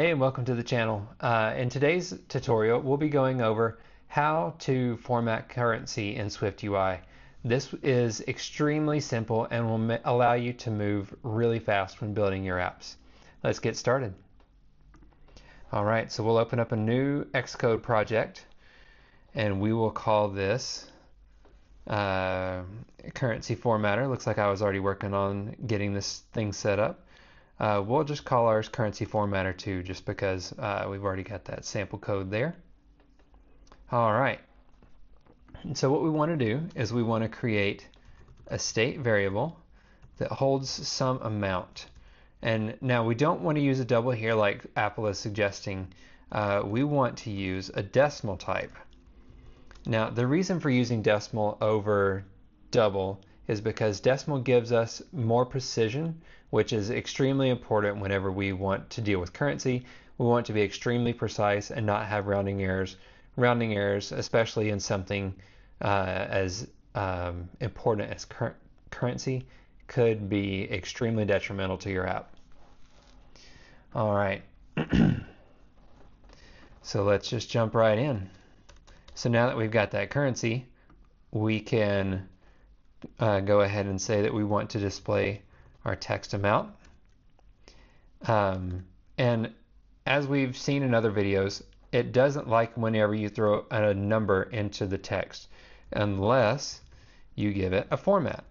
Hey, and welcome to the channel. In today's tutorial, we'll be going over how to format currency in SwiftUI. This is extremely simple and will allow you to move really fast when building your apps. Let's get started. All right, so we'll open up a new Xcode project and we will call this currency formatter. Looks like I was already working on getting this thing set up. We'll just call ours currency formatter 2 just because we've already got that sample code there. All right. And so what we want to do is we want to create a state variable that holds some amount. And now we don't want to use a double here like Apple is suggesting. We want to use a decimal type. Now the reason for using decimal over double is because decimal gives us more precision, which is extremely important whenever we want to deal with currency. We want to be extremely precise and not have rounding errors. Rounding errors, especially in something as important as currency, could be extremely detrimental to your app. All right, so let's just jump right in. So now that we've got that currency, we can go ahead and say that we want to display our text amount. And as we've seen in other videos, it doesn't like whenever you throw a number into the text unless you give it a format.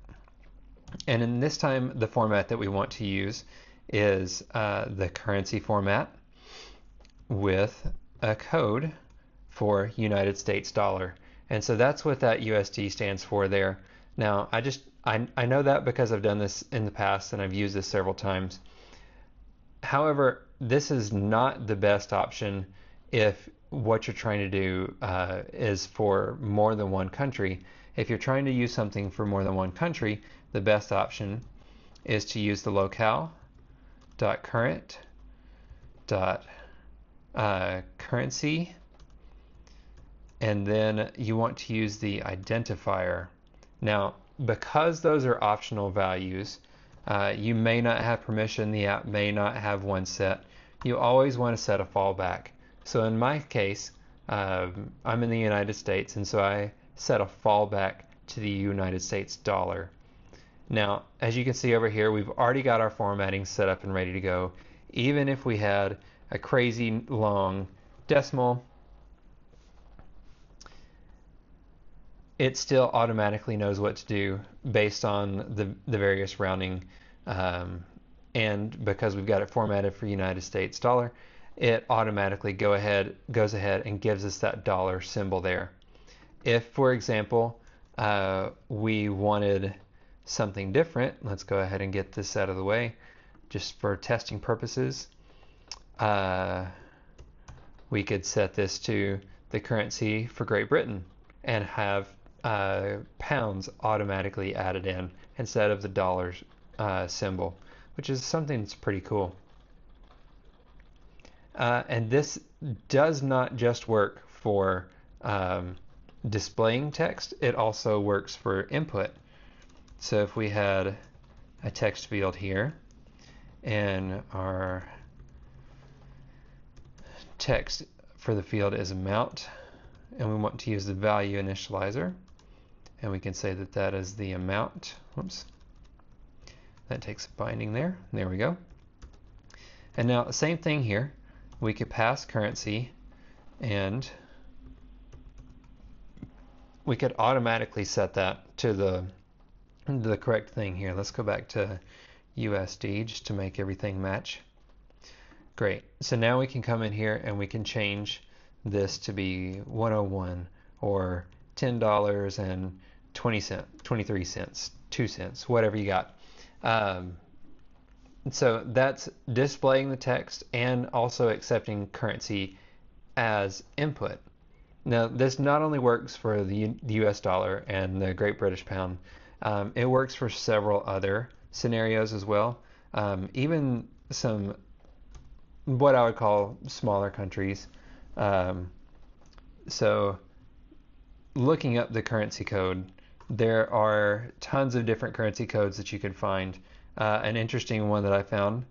And in this time, the format that we want to use is the currency format with a code for United States dollar. And so that's what that USD stands for there. Now, I know that because I've done this in the past and I've used this several times. However, this is not the best option if what you're trying to do is for more than one country. If you're trying to use something for more than one country, the best option is to use the locale.current.currency, and then you want to use the identifier. Now, because those are optional values, you may not have permission, the app may not have one set. You always want to set a fallback. So in my case, I'm in the United States, and so I set a fallback to the United States dollar. Now, as you can see over here, we've already got our formatting set up and ready to go. Even if we had a crazy long decimal, it still automatically knows what to do based on the various rounding. And because we've got it formatted for United States dollar, it automatically goes ahead and gives us that dollar symbol there. If, for example, we wanted something different, let's go ahead and get this out of the way just for testing purposes. We could set this to the currency for Great Britain and have pounds automatically added in instead of the dollars symbol, which is something that's pretty cool. And this does not just work for displaying text, it also works for input. So if we had a text field here and our text for the field is amount, and we want to use the value initializer, and we can say that that is the amount. Whoops. That takes a binding there. There we go. And now the same thing here. We could pass currency and we could automatically set that to the correct thing here. Let's go back to USD just to make everything match. Great. So now we can come in here and we can change this to be 101 or $10.23, 2 cents, whatever you got. So that's displaying the text and also accepting currency as input. Now this not only works for the US dollar and the Great British Pound, it works for several other scenarios as well. Even some what I would call smaller countries. So looking up the currency code, there are tons of different currency codes that you can find. An interesting one that I found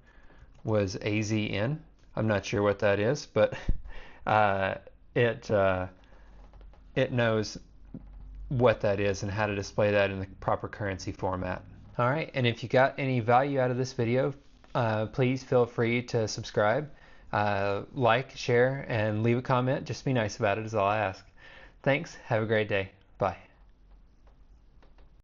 was AZN. I'm not sure what that is, but uh, it it knows what that is and how to display that in the proper currency format. All right, and if you got any value out of this video, please feel free to subscribe, like, share, and leave a comment. Just be nice about it is all I ask. Thanks. Have a great day. Bye.